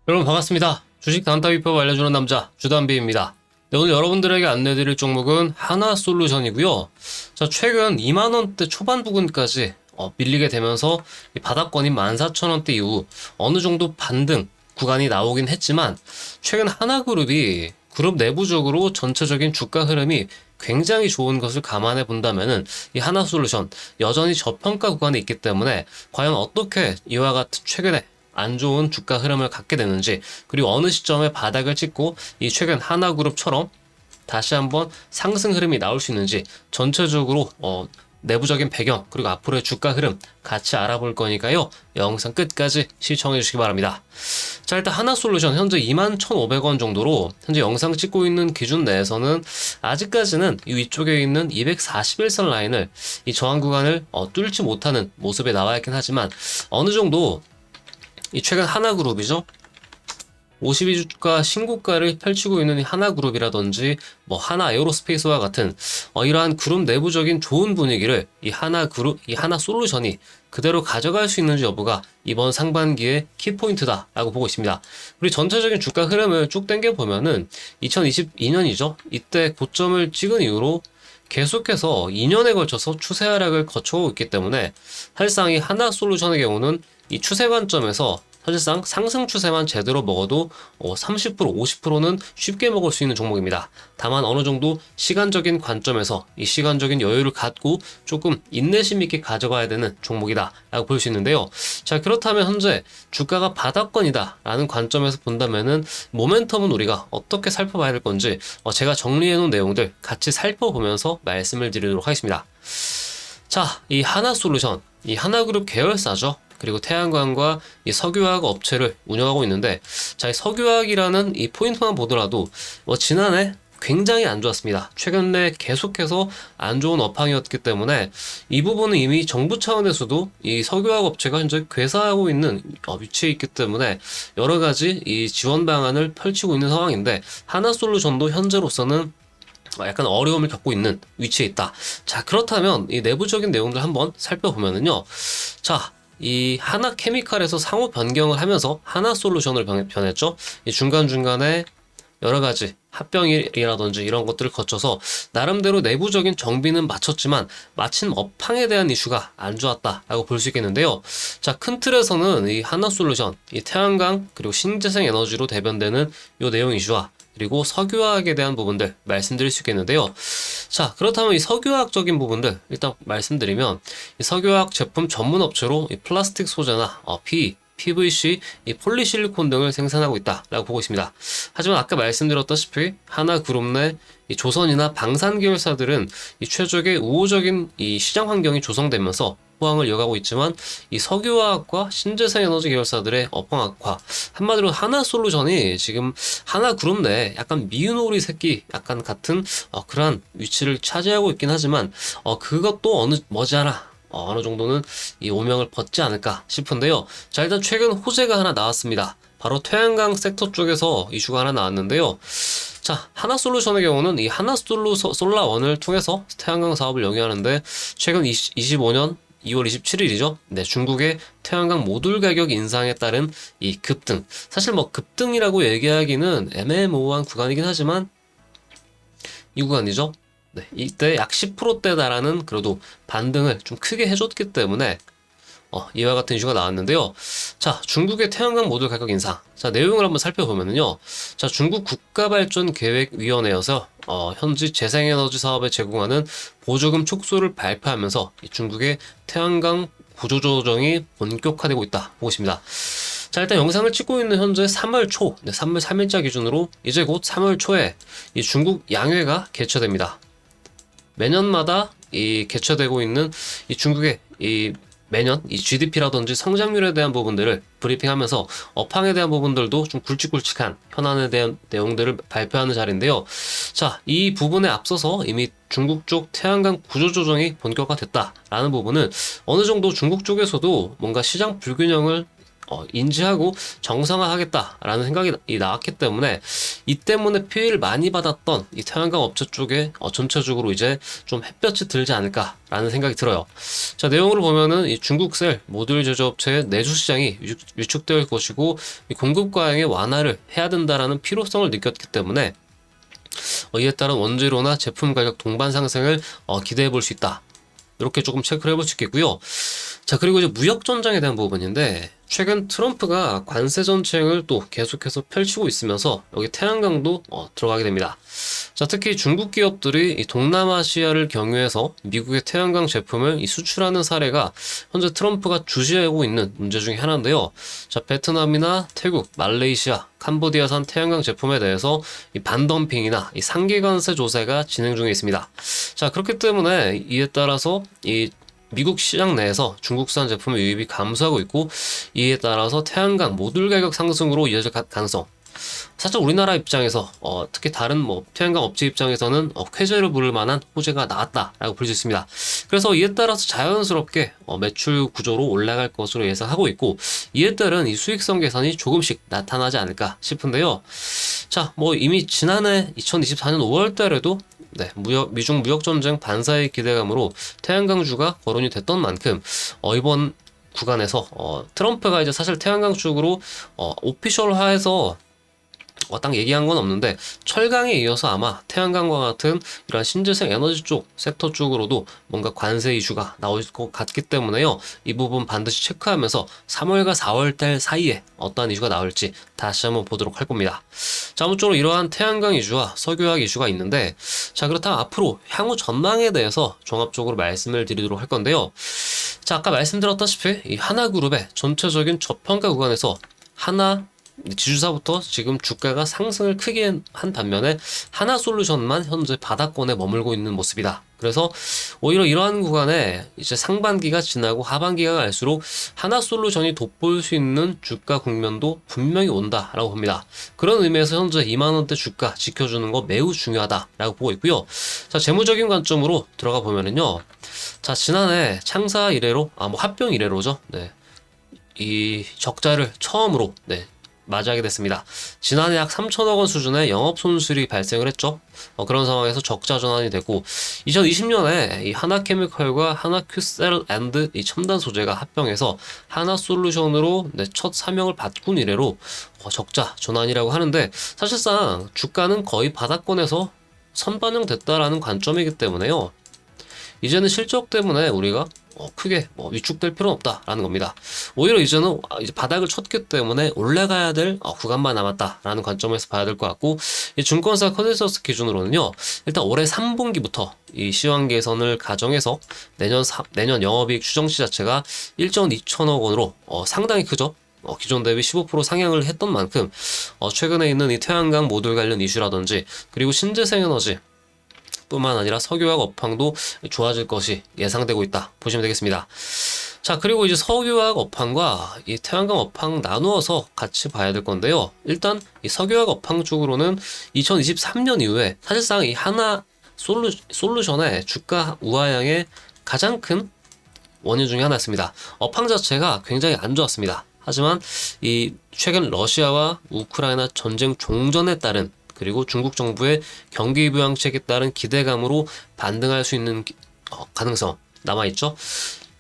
여러분 반갑습니다. 주식 단타 비법 알려주는 남자 주단비입니다. 네, 오늘 여러분들에게 안내드릴 종목은 하나솔루션이고요. 자, 최근 2만원대 초반 부근까지 밀리게 되면서 이 바닥권인 14,000원대 이후 어느 정도 반등 구간이 나오긴 했지만 최근 하나그룹이 그룹 내부적으로 전체적인 주가 흐름이 굉장히 좋은 것을 감안해 본다면은 이 하나솔루션 여전히 저평가 구간에 있기 때문에 과연 어떻게 이와 같은 최근에 안 좋은 주가 흐름을 갖게 되는지, 그리고 어느 시점에 바닥을 찍고 이 최근 하나그룹처럼 다시 한번 상승 흐름이 나올 수 있는지 전체적으로 내부적인 배경 그리고 앞으로의 주가 흐름 같이 알아볼 거니까요. 영상 끝까지 시청해 주시기 바랍니다. 자, 일단 하나솔루션 현재 21,500원 정도로 현재 영상 찍고 있는 기준 내에서는 아직까지는 이 위쪽에 있는 241선 라인을 이 저항 구간을 뚫지 못하는 모습에 나와 있긴 하지만 어느 정도 이 최근 하나그룹이죠. 52주가 신고가를 펼치고 있는 이 하나그룹이라든지 뭐 하나에어로스페이스와 같은 이러한 그룹 내부적인 좋은 분위기를 이 하나그룹, 이 하나솔루션이 그대로 가져갈 수 있는지 여부가 이번 상반기의 키포인트다라고 보고 있습니다. 우리 전체적인 주가 흐름을 쭉 당겨 보면은 2022년이죠. 이때 고점을 찍은 이후로 계속해서 2년에 걸쳐서 추세 하락을 거쳐오고 있기 때문에 사실상 이 하나솔루션의 경우는 이 추세 관점에서 사실상 상승 추세만 제대로 먹어도 30% 50%는 쉽게 먹을 수 있는 종목입니다. 다만 어느 정도 시간적인 관점에서 이 시간적인 여유를 갖고 조금 인내심 있게 가져가야 되는 종목이다 라고 볼 수 있는데요. 자, 그렇다면 현재 주가가 바닥권이다 라는 관점에서 본다면은 모멘텀은 우리가 어떻게 살펴봐야 될 건지 제가 정리해 놓은 내용들 같이 살펴보면서 말씀을 드리도록 하겠습니다. 자, 이 하나솔루션, 이 하나그룹 계열사죠. 그리고 태양광과 이 석유화학 업체를 운영하고 있는데, 자, 이 석유화학이라는 이 포인트만 보더라도 지난해 굉장히 안 좋았습니다. 최근에 계속해서 안 좋은 업황이었기 때문에 이 부분은 이미 정부 차원에서도 이 석유화학 업체가 현재 괴사하고 있는 위치에 있기 때문에 여러 가지 이 지원 방안을 펼치고 있는 상황인데, 하나솔루션도 현재로서는 약간 어려움을 겪고 있는 위치에 있다. 자, 그렇다면 이 내부적인 내용들 한번 살펴보면은요. 자, 이 하나 케미칼에서 상호 변경을 하면서 하나 솔루션을 변했죠. 이 중간중간에 여러 가지 합병이라든지 이런 것들을 거쳐서 나름대로 내부적인 정비는 마쳤지만 마침 업황에 대한 이슈가 안 좋았다라고 볼 수 있겠는데요. 자, 큰 틀에서는 이 하나솔루션, 이 태양광 그리고 신재생 에너지로 대변되는 이 내용 이슈와 그리고 석유화학에 대한 부분들 말씀드릴 수 있겠는데요. 자, 그렇다면 이 석유화학적인 부분들 일단 말씀드리면 이 석유화학 제품 전문 업체로 이 플라스틱 소재나 PVC, 이 폴리실리콘 등을 생산하고 있다라고 보고 있습니다. 하지만 아까 말씀드렸다시피 하나그룹 내 이 조선이나 방산 계열사들은 이 최적의 우호적인 이 시장 환경이 조성되면서 호황을 이어가고 있지만 이 석유화학과 신재생에너지 계열사들의 업황 악화, 한마디로 하나솔루션이 지금 하나그룹 내 약간 미운오리 새끼 약간 같은 그러한 위치를 차지하고 있긴 하지만 그것도 어느 정도는 이 오명을 벗지 않을까 싶은데요. 자, 일단 최근 호재가 하나 나왔습니다. 바로 태양광 섹터 쪽에서 이슈가 하나 나왔는데요. 자, 하나솔루션의 경우는 이 하나솔라원을 통해서 태양광 사업을 영위하는데 최근 25년 2월 27일이죠. 네, 중국의 태양광 모듈 가격 인상에 따른 이 급등. 사실 뭐 급등이라고 얘기하기는 애매모호한 구간이긴 하지만 이 구간이죠. 네, 이때 약 10%대 달하는 그래도 반등을 좀 크게 해줬기 때문에 이와 같은 이슈가 나왔는데요. 자, 중국의 태양광 모듈 가격 인상. 자, 내용을 한번 살펴보면요. 자, 중국 국가발전계획위원회에서 현지 재생에너지 사업에 제공하는 보조금 촉수를 발표하면서 이 중국의 태양광 구조조정이 본격화되고 있다 보고 있습니다. 자, 일단 영상을 찍고 있는 현재 3월 초, 3월 3일자 기준으로 이제 곧 3월 초에 이 중국 양회가 개최됩니다. 매년마다 이 개최되고 있는 이 중국의 매년 이 GDP라든지 성장률에 대한 부분들을 브리핑하면서 업황에 대한 부분들도 좀 굵직굵직한 현안에 대한 내용들을 발표하는 자리인데요. 자, 이 부분에 앞서서 이미 중국 쪽 태양광 구조조정이 본격화됐다라는 부분은 어느 정도 중국 쪽에서도 뭔가 시장 불균형을 인지하고 정상화하겠다라는 생각이 나왔기 때문에 이 때문에 피해를 많이 받았던 이 태양광 업체 쪽에 전체적으로 이제 좀 햇볕이 들지 않을까라는 생각이 들어요. 자, 내용으로 보면은 이 중국셀 모듈 제조업체의 내수 시장이 위축될 것이고 이 공급 과잉의 완화를 해야 된다라는 필요성을 느꼈기 때문에 이에 따른 원재료나 제품 가격 동반 상승을 기대해 볼 수 있다. 이렇게 조금 체크를 해볼 수 있겠고요. 자, 그리고 이제 무역 전쟁에 대한 부분인데 최근 트럼프가 관세 정책을 또 계속해서 펼치고 있으면서 여기 태양광도 들어가게 됩니다. 자, 특히 중국 기업들이 이 동남아시아를 경유해서 미국의 태양광 제품을 수출하는 사례가 현재 트럼프가 주시하고 있는 문제 중에 하나인데요. 자, 베트남이나 태국, 말레이시아, 캄보디아산 태양광 제품에 대해서 이 반덤핑이나 이 상계관세 조사가 진행 중에 있습니다. 자, 그렇기 때문에 이에 따라서 이 미국 시장 내에서 중국산 제품의 유입이 감소하고 있고 이에 따라서 태양광 모듈 가격 상승으로 이어질 가능성. 살짝 우리나라 입장에서 특히 다른 태양광 업체 입장에서는 쾌재를 부를 만한 호재가 나왔다라고 볼 수 있습니다. 그래서 이에 따라서 자연스럽게 매출 구조로 올라갈 것으로 예상하고 있고 이에 따른 이 수익성 개선이 조금씩 나타나지 않을까 싶은데요. 자, 이미 지난해 2024년 5월 달에도 미중 무역 전쟁 반사의 기대감으로 태양광주가 거론이 됐던 만큼 이번 구간에서 트럼프가 이제 사실 태양광 쪽으로 오피셜화해서 딱 얘기한 건 없는데 철강에 이어서 아마 태양광과 같은 이러한 신재생 에너지 쪽 섹터 쪽으로도 뭔가 관세 이슈가 나올 것 같기 때문에요. 이 부분 반드시 체크하면서 3월과 4월 달 사이에 어떠한 이슈가 나올지 다시 한번 보도록 할 겁니다. 자, 아무쪼록 이러한 태양광 이슈와 석유화학 이슈가 있는데 자, 그렇다면 앞으로 향후 전망에 대해서 종합적으로 말씀을 드리도록 할 건데요. 자, 아까 말씀드렸다시피 이 하나그룹의 전체적인 저평가 구간에서 하나 지주사부터 지금 주가가 상승을 크게 한 반면에 하나솔루션만 현재 바닥권에 머물고 있는 모습이다. 그래서 오히려 이러한 구간에 이제 상반기가 지나고 하반기가 갈수록 하나솔루션이 돋보일 수 있는 주가 국면도 분명히 온다라고 봅니다. 그런 의미에서 현재 2만원대 주가 지켜주는 거 매우 중요하다라고 보고 있고요. 자, 재무적인 관점으로 들어가 보면은요. 자, 지난해 창사 이래로 합병 이래로죠. 이 적자를 처음으로 맞이하게 됐습니다. 지난해 약 3천억 원 수준의 영업 손실이 발생을 했죠. 그런 상황에서 적자 전환이 되고 2020년에 이 하나케미컬과 하나큐셀앤드 이 첨단 소재가 합병해서 하나솔루션으로 첫 사명을 바꾼 이래로 적자 전환이라고 하는데 사실상 주가는 거의 바닥권에서 선반영됐다라는 관점이기 때문에요. 이제는 실적 때문에 우리가 크게 위축될 필요는 없다라는 겁니다. 오히려 이제는 이제 바닥을 쳤기 때문에 올라가야 될 구간만 남았다라는 관점에서 봐야 될 것 같고 이 증권사 컨센서스 기준으로는요. 일단 올해 3분기부터 이 시황 개선을 가정해서 내년 영업이익 추정치 자체가 1조 2천억 원으로 상당히 크죠. 기존 대비 15% 상향을 했던 만큼 최근에 있는 이 태양광 모듈 관련 이슈라든지 그리고 신재생 에너지 뿐만 아니라 석유화학 업황도 좋아질 것이 예상되고 있다 보시면 되겠습니다. 자, 그리고 이제 석유화학 업황과 이 태양광 업황 나누어서 같이 봐야 될 건데요. 일단 이 석유화학 업황 쪽으로는 2023년 이후에 사실상 이 하나 솔루션의 주가 우하향의 가장 큰 원인 중에 하나였습니다. 업황 자체가 굉장히 안 좋았습니다. 하지만 이 최근 러시아와 우크라이나 전쟁 종전에 따른 그리고 중국 정부의 경기 부양책에 따른 기대감으로 반등할 수 있는 가능성 남아있죠.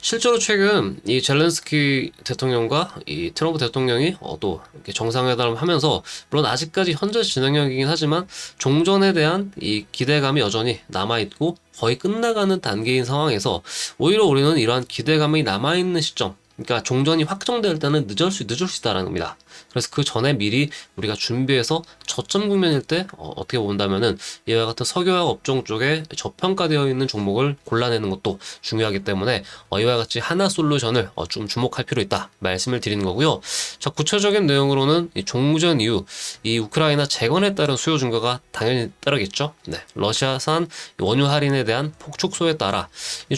실제로 최근 이 젤렌스키 대통령과 이 트럼프 대통령이 또 이렇게 정상회담을 하면서 물론 아직까지 현재 진행형이긴 하지만 종전에 대한 이 기대감이 여전히 남아있고 거의 끝나가는 단계인 상황에서 오히려 우리는 이러한 기대감이 남아있는 시점 그러니까 종전이 확정될 때는 늦을 수 있다라는 겁니다. 그래서 그 전에 미리 우리가 준비해서 저점 국면일 때 어떻게 본다면은 이와 같은 석유화학 업종 쪽에 저평가되어 있는 종목을 골라내는 것도 중요하기 때문에 이와 같이 하나 솔루션을 좀 주목할 필요 있다 말씀을 드리는 거고요. 자, 구체적인 내용으로는 이 종전 이후 이 우크라이나 재건에 따른 수요 증가가 당연히 따르겠죠. 러시아산 원유 할인에 대한 폭축소에 따라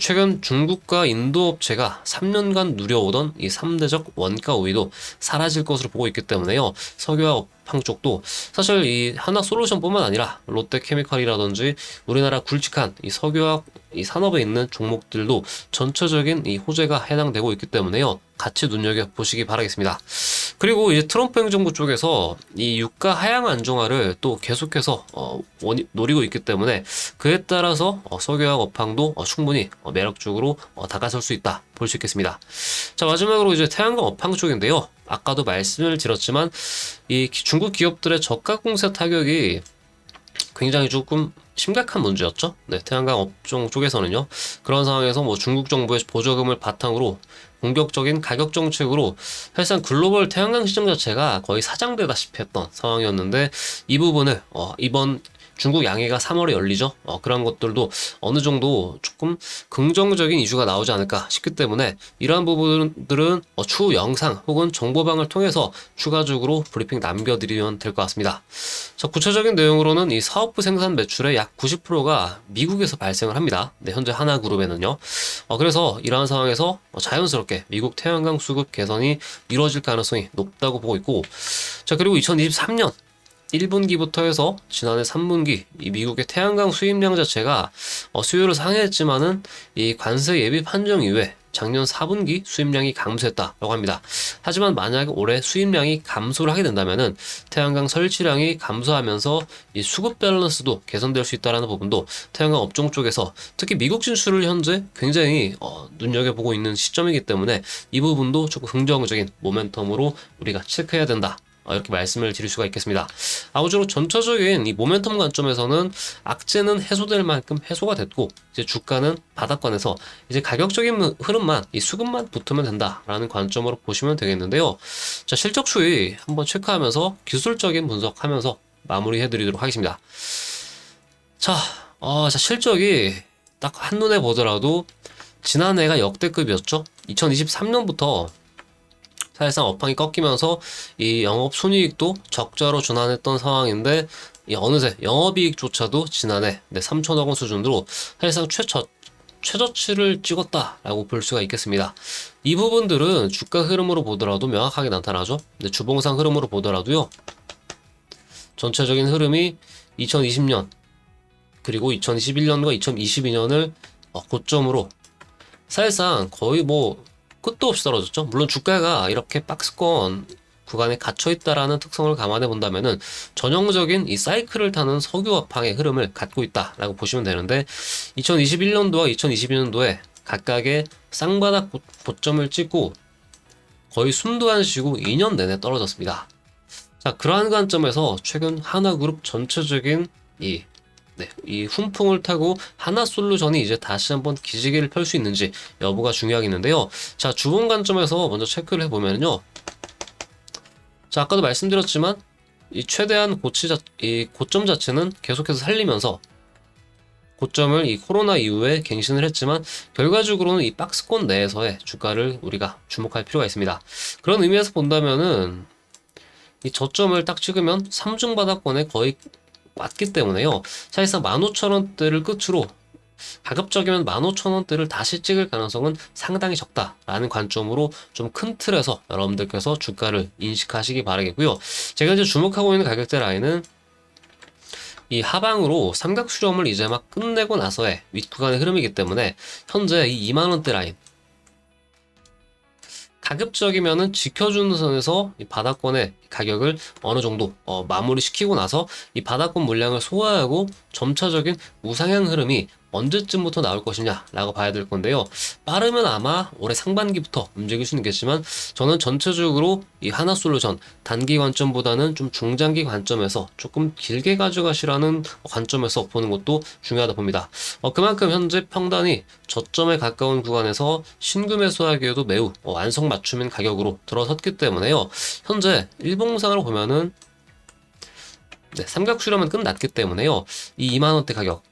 최근 중국과 인도 업체가 3년간 누려오던 이 3대적 원가 우위도 사라질 것으로 보고 나오고 있기 때문에요. 석유화학 업황 쪽도 사실 이 하나솔루션뿐만 아니라 롯데케미칼이라든지 우리나라 굵직한 이 석유화학 이 산업에 있는 종목들도 전체적인 이 호재가 해당되고 있기 때문에요. 같이 눈여겨보시기 바라겠습니다. 그리고 이제 트럼프 행정부 쪽에서 이 유가 하향 안정화를 또 계속해서 노리고 있기 때문에 그에 따라서 석유화학 업황도 충분히 매력적으로 다가설 수 있다 볼 수 있겠습니다. 자, 마지막으로 이제 태양광 업황 쪽인데요. 아까도 말씀을 드렸지만 이 중국 기업들의 저가 공세 타격이 굉장히 조금 심각한 문제였죠. 네, 태양광 업종 쪽에서는요. 그런 상황에서 뭐 중국 정부의 보조금을 바탕으로 공격적인 가격 정책으로 사실상 글로벌 태양광 시장 자체가 거의 사장되다시피 했던 상황이었는데 이 부분을 이번 중국 양해가 3월에 열리죠. 그런 것들도 어느 정도 조금 긍정적인 이슈가 나오지 않을까 싶기 때문에 이러한 부분들은 추후 영상 혹은 정보방을 통해서 추가적으로 브리핑 남겨드리면 될 것 같습니다. 자, 구체적인 내용으로는 이 사업부 생산 매출의 약 90%가 미국에서 발생을 합니다. 네, 현재 하나그룹에는요. 그래서 이러한 상황에서 자연스럽게 미국 태양광 수급 개선이 이루어질 가능성이 높다고 보고 있고, 자, 그리고 2023년 1분기부터 해서 지난해 3분기 이 미국의 태양광 수입량 자체가 수요를 상회했지만은 이 관세 예비 판정 이후에 작년 4분기 수입량이 감소했다라고 합니다. 하지만 만약에 올해 수입량이 감소를 하게 된다면은 태양광 설치량이 감소하면서 이 수급 밸런스도 개선될 수 있다라는 부분도 태양광 업종 쪽에서 특히 미국 진출을 현재 굉장히 눈여겨보고 있는 시점이기 때문에 이 부분도 조금 긍정적인 모멘텀으로 우리가 체크해야 된다. 이렇게 말씀을 드릴 수가 있겠습니다. 아무쪼록 전체적인 이 모멘텀 관점에서는 악재는 해소될 만큼 해소가 됐고 이제 주가는 바닥권에서 이제 가격적인 흐름만 이 수급만 붙으면 된다라는 관점으로 보시면 되겠는데요. 자, 실적 추이 한번 체크하면서 기술적인 분석하면서 마무리해드리도록 하겠습니다. 자, 실적이 딱 한눈에 보더라도 지난해가 역대급이었죠. 2023년부터 사실상 업황이 꺾이면서 이 영업 순이익도 적자로 전환했던 상황인데 어느새 영업이익조차도 지난해 3천억 원 수준으로 사실상 최저치를 찍었다라고 볼 수가 있겠습니다. 이 부분들은 주가 흐름으로 보더라도 명확하게 나타나죠. 근데 주봉상 흐름으로 보더라도요. 전체적인 흐름이 2020년 그리고 2021년과 2022년을 고점으로 사실상 거의 뭐 끝도 없이 떨어졌죠. 물론 주가가 이렇게 박스권 구간에 갇혀있다라는 특성을 감안해 본다면은 전형적인 이 사이클을 타는 석유 업황의 흐름을 갖고 있다라고 보시면 되는데 2021년도와 2022년도에 각각의 쌍바닥 고점을 찍고 거의 숨도 안 쉬고 2년 내내 떨어졌습니다. 자, 그러한 관점에서 최근 하나그룹 전체적인 이 훈풍을 타고 하나솔루션이 이제 다시 한번 기지개를 펼 수 있는지 여부가 중요하겠는데요. 자, 주봉 관점에서 먼저 체크를 해보면요. 자, 아까도 말씀드렸지만 이 최대한 이 고점 자체는 계속해서 살리면서 고점을 이 코로나 이후에 갱신을 했지만 결과적으로는 이 박스권 내에서의 주가를 우리가 주목할 필요가 있습니다. 그런 의미에서 본다면은 이 저점을 딱 찍으면 3중 바닥권에 거의 왔기 때문에요. 사실상 15,000원대를 끝으로 가급적이면 15,000원대를 다시 찍을 가능성은 상당히 적다라는 관점으로 좀 큰 틀에서 여러분들께서 주가를 인식하시기 바라겠고요. 제가 이제 주목하고 있는 가격대 라인은 이 하방으로 삼각 수렴을 이제 막 끝내고 나서의 윗구간의 흐름이기 때문에 현재 이 2만원대 라인 가급적이면은 지켜주는 선에서 이 바닥권의 가격을 어느 정도 마무리 시키고 나서 이 바닥권 물량을 소화하고 점차적인 우상향 흐름이 언제쯤부터 나올 것이냐라고 봐야 될 건데요. 빠르면 아마 올해 상반기부터 움직일 수는 있겠지만 저는 전체적으로 이 하나솔루션 단기 관점보다는 좀 중장기 관점에서 조금 길게 가져가시라는 관점에서 보는 것도 중요하다 봅니다. 그만큼 현재 평단이 저점에 가까운 구간에서 신규 매수하기에도 매우 완성 맞춤인 가격으로 들어섰기 때문에요. 현재 일봉상으로 보면은 삼각 수렴은 끝났기 때문에요. 이 2만원대 가격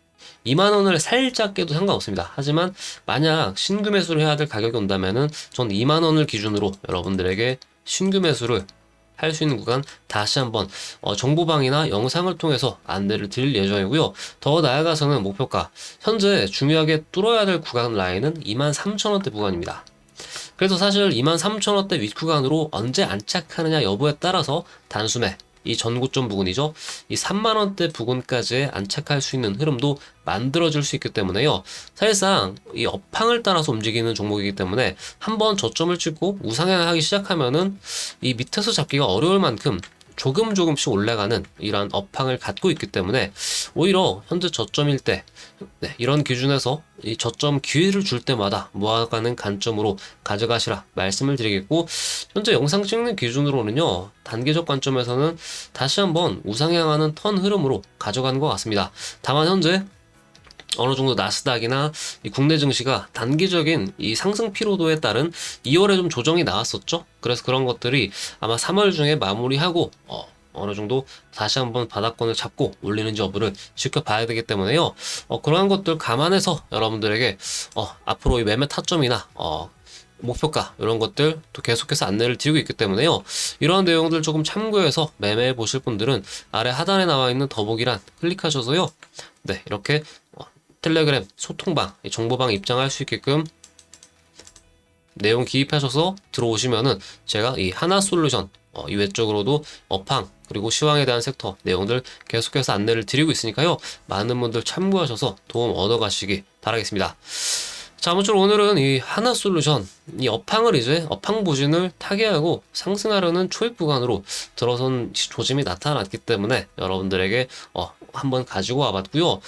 2만원을 살짝 깨도 상관없습니다. 하지만 만약 신규 매수를 해야 될 가격이 온다면은 전 2만원을 기준으로 여러분들에게 신규 매수를 할 수 있는 구간 다시 한번 정보방이나 영상을 통해서 안내를 드릴 예정이고요. 더 나아가서는 목표가 현재 중요하게 뚫어야 될 구간 라인은 23,000원대 구간입니다. 그래서 사실 23,000원대 윗구간으로 언제 안착하느냐 여부에 따라서 단숨에 이 전고점 부근이죠. 이 3만원대 부근까지 안착할 수 있는 흐름도 만들어질 수 있기 때문에요. 사실상 이 업황을 따라서 움직이는 종목이기 때문에 한번 저점을 찍고 우상향하기 시작하면은 이 밑에서 잡기가 어려울 만큼 조금씩 올라가는 이러한 업황을 갖고 있기 때문에 오히려 현재 저점일 때 이런 기준에서 이 저점 기회를 줄 때마다 모아가는 관점으로 가져가시라 말씀을 드리겠고, 현재 영상 찍는 기준으로는요 단기적 관점에서는 다시 한번 우상향하는 턴 흐름으로 가져가는 것 같습니다. 다만 현재 어느 정도 나스닥이나 이 국내 증시가 단기적인 이 상승 피로도에 따른 2월에 좀 조정이 나왔었죠. 그래서 그런 것들이 아마 3월 중에 마무리하고 어느 정도 다시 한번 바닥권을 잡고 올리는지 여부를 지켜봐야 되기 때문에요. 그러한 것들 감안해서 여러분들에게 앞으로 이 매매 타점이나 목표가 이런 것들 또 계속해서 안내를 드리고 있기 때문에요. 이러한 내용들 조금 참고해서 매매해 보실 분들은 아래 하단에 나와 있는 더보기란 클릭하셔서요. 네, 이렇게 텔레그램 소통방, 정보방 입장할 수 있게끔 내용 기입하셔서 들어오시면은 제가 이 하나솔루션 이 외적으로도 업황 그리고 시황에 대한 섹터 내용들 계속해서 안내를 드리고 있으니까요. 많은 분들 참고하셔서 도움 얻어가시기 바라겠습니다. 자, 아무쪼록 오늘은 이 하나솔루션 이 업황을 이제 업황 부진을 타개하고 상승하려는 초입 구간으로 들어선 조짐이 나타났기 때문에 여러분들에게 한번 가지고 와봤고요.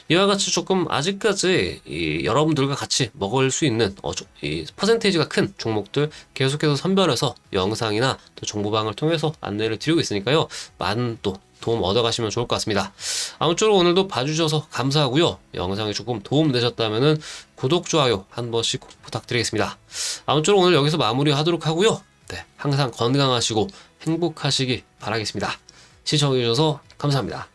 이와 같이 조금 아직까지 여러분들과 같이 먹을 수 있는 이 퍼센테이지가 큰 종목들 계속해서 선별해서 영상이나 또 정보방을 통해서 안내를 드리고 있으니까요. 많은 또 도움 얻어가시면 좋을 것 같습니다. 아무쪼록 오늘도 봐주셔서 감사하고요. 영상이 조금 도움되셨다면 구독, 좋아요 한 번씩 부탁드리겠습니다. 아무쪼록 오늘 여기서 마무리하도록 하고요. 네, 항상 건강하시고 행복하시기 바라겠습니다. 시청해주셔서 감사합니다.